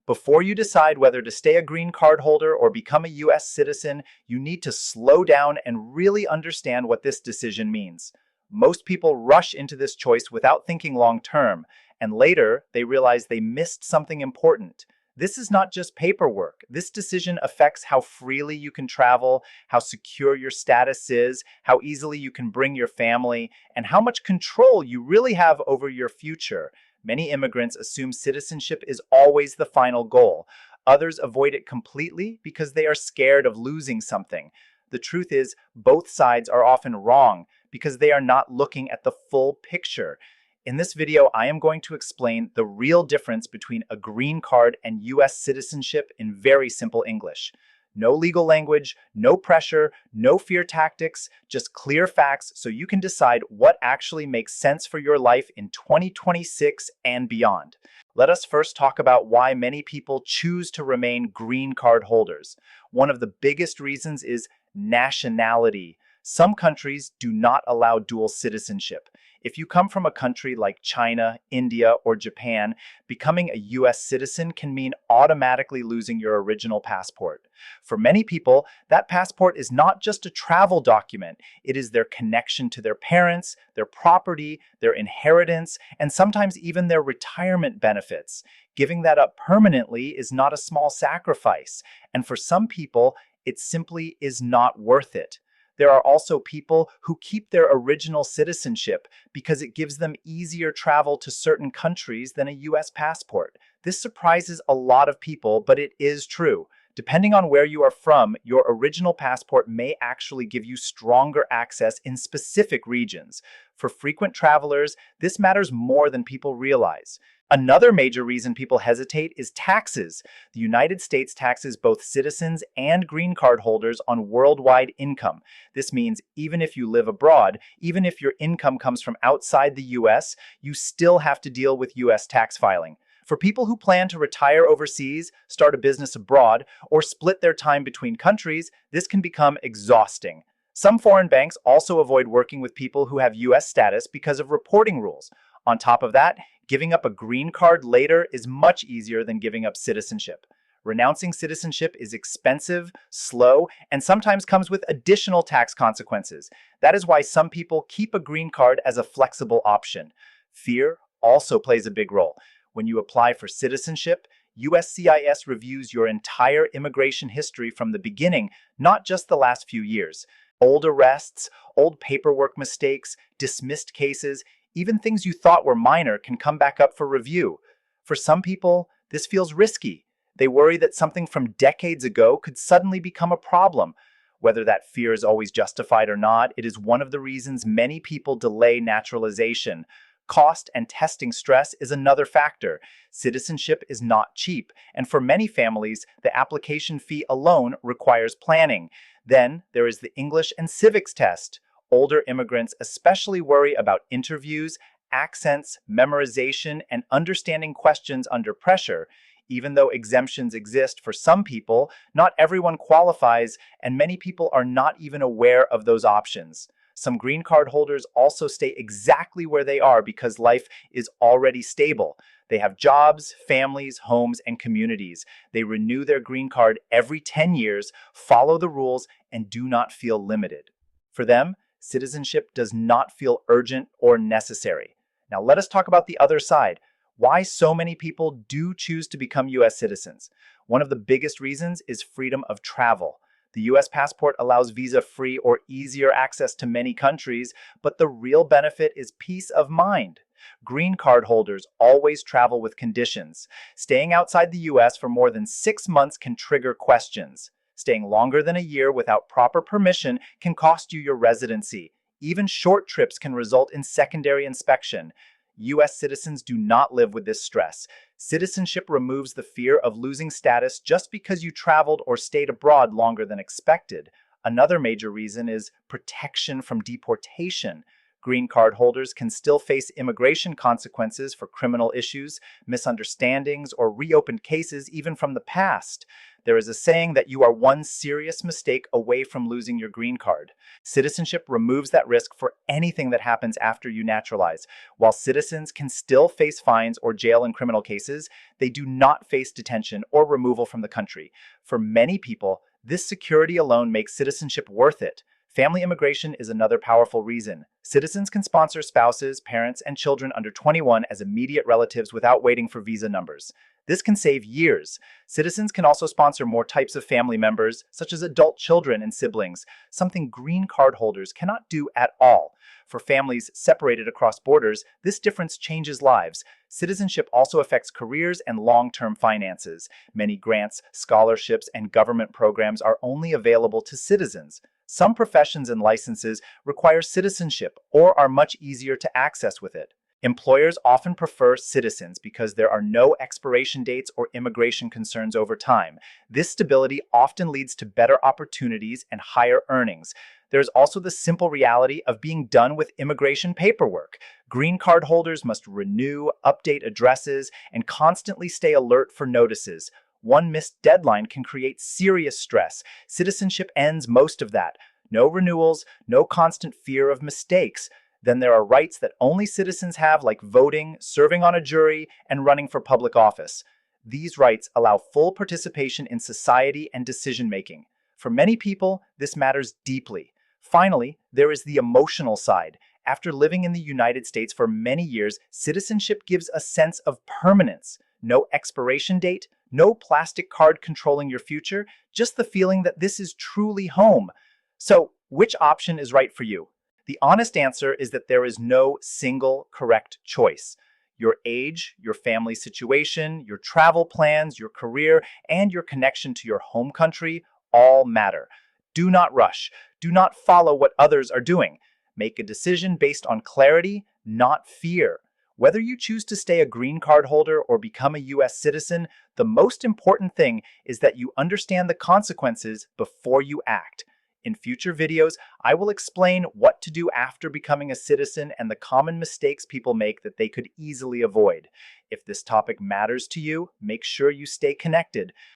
Before you decide whether to stay a green card holder or become a US citizen, you need to slow down and really understand what this decision means. Most people rush into this choice without thinking long term, and later they realize they missed something important. This is not just paperwork. This decision affects how freely you can travel, how secure your status is, how easily you can bring your family, and how much control you really have over your future. Many immigrants assume citizenship is always the final goal. Others avoid it completely because they are scared of losing something. The truth is, both sides are often wrong because they are not looking at the full picture. In this video, I am going to explain the real difference between a green card and US citizenship in very simple English. No legal language, no pressure, no fear tactics, just clear facts so you can decide what actually makes sense for your life in 2026 and beyond. Let us first talk about why many people choose to remain green card holders. One of the biggest reasons is nationality. Some countries do not allow dual citizenship. If you come from a country like China, India, or Japan, becoming a US citizen can mean automatically losing your original passport. For many people, that passport is not just a travel document. It is their connection to their parents, their property, their inheritance, and sometimes even their retirement benefits. Giving that up permanently is not a small sacrifice, and for some people, it simply is not worth it. There are also people who keep their original citizenship because it gives them easier travel to certain countries than a US passport. This surprises a lot of people, but it is true. Depending on where you are from, your original passport may actually give you stronger access in specific regions. For frequent travelers, this matters more than people realize. Another major reason people hesitate is taxes. The United States taxes both citizens and green card holders on worldwide income. This means even if you live abroad, even if your income comes from outside the US, you still have to deal with US tax filing. For people who plan to retire overseas, start a business abroad, or split their time between countries, this can become exhausting. Some foreign banks also avoid working with people who have US status because of reporting rules. On top of that, giving up a green card later is much easier than giving up citizenship. Renouncing citizenship is expensive, slow, and sometimes comes with additional tax consequences. That is why some people keep a green card as a flexible option. Fear also plays a big role. When you apply for citizenship, USCIS reviews your entire immigration history from the beginning, not just the last few years. Old arrests, old paperwork mistakes, dismissed cases, even things you thought were minor can come back up for review. For some people, this feels risky. They worry that something from decades ago could suddenly become a problem. Whether that fear is always justified or not, it is one of the reasons many people delay naturalization. Cost and testing stress is another factor. Citizenship is not cheap, and for many families, the application fee alone requires planning. Then there is the English and civics test. Older immigrants especially worry about interviews, accents, memorization, and understanding questions under pressure. Even though exemptions exist for some people, not everyone qualifies, and many people are not even aware of those options. Some green card holders also stay exactly where they are because life is already stable. They have jobs, families, homes, and communities. They renew their green card every 10 years, follow the rules, and do not feel limited. For them, citizenship does not feel urgent or necessary. Now let us talk about the other side. Why so many people do choose to become US citizens. One of the biggest reasons is freedom of travel. The US passport allows visa-free or easier access to many countries, but the real benefit is peace of mind. Green card holders always travel with conditions. Staying outside the US for more than 6 months can trigger questions. Staying longer than a year without proper permission can cost you your residency. Even short trips can result in secondary inspection. US citizens do not live with this stress. Citizenship removes the fear of losing status just because you traveled or stayed abroad longer than expected. Another major reason is protection from deportation. Green card holders can still face immigration consequences for criminal issues, misunderstandings, or reopened cases even from the past. There is a saying that you are one serious mistake away from losing your green card. Citizenship removes that risk for anything that happens after you naturalize. While citizens can still face fines or jail in criminal cases, they do not face detention or removal from the country. For many people, this security alone makes citizenship worth it. Family immigration is another powerful reason. Citizens can sponsor spouses, parents, and children under 21 as immediate relatives without waiting for visa numbers. This can save years. Citizens can also sponsor more types of family members, such as adult children and siblings, something green card holders cannot do at all. For families separated across borders, this difference changes lives. Citizenship also affects careers and long-term finances. Many grants, scholarships, and government programs are only available to citizens. Some professions and licenses require citizenship or are much easier to access with it. Employers often prefer citizens because there are no expiration dates or immigration concerns over time. This stability often leads to better opportunities and higher earnings. There's also the simple reality of being done with immigration paperwork. Green card holders must renew, update addresses, and constantly stay alert for notices. One missed deadline can create serious stress. Citizenship ends most of that. No renewals, no constant fear of mistakes. Then there are rights that only citizens have, like voting, serving on a jury, and running for public office. These rights allow full participation in society and decision-making. For many people, this matters deeply. Finally, there is the emotional side. After living in the United States for many years, citizenship gives a sense of permanence. No expiration date, no plastic card controlling your future, just the feeling that this is truly home. So, which option is right for you? The honest answer is that there is no single correct choice. Your age, your family situation, your travel plans, your career, and your connection to your home country all matter. Do not rush. Do not follow what others are doing. Make a decision based on clarity, not fear. Whether you choose to stay a green card holder or become a US citizen, the most important thing is that you understand the consequences before you act. In future videos, I will explain what to do after becoming a citizen and the common mistakes people make that they could easily avoid. If this topic matters to you, make sure you stay connected.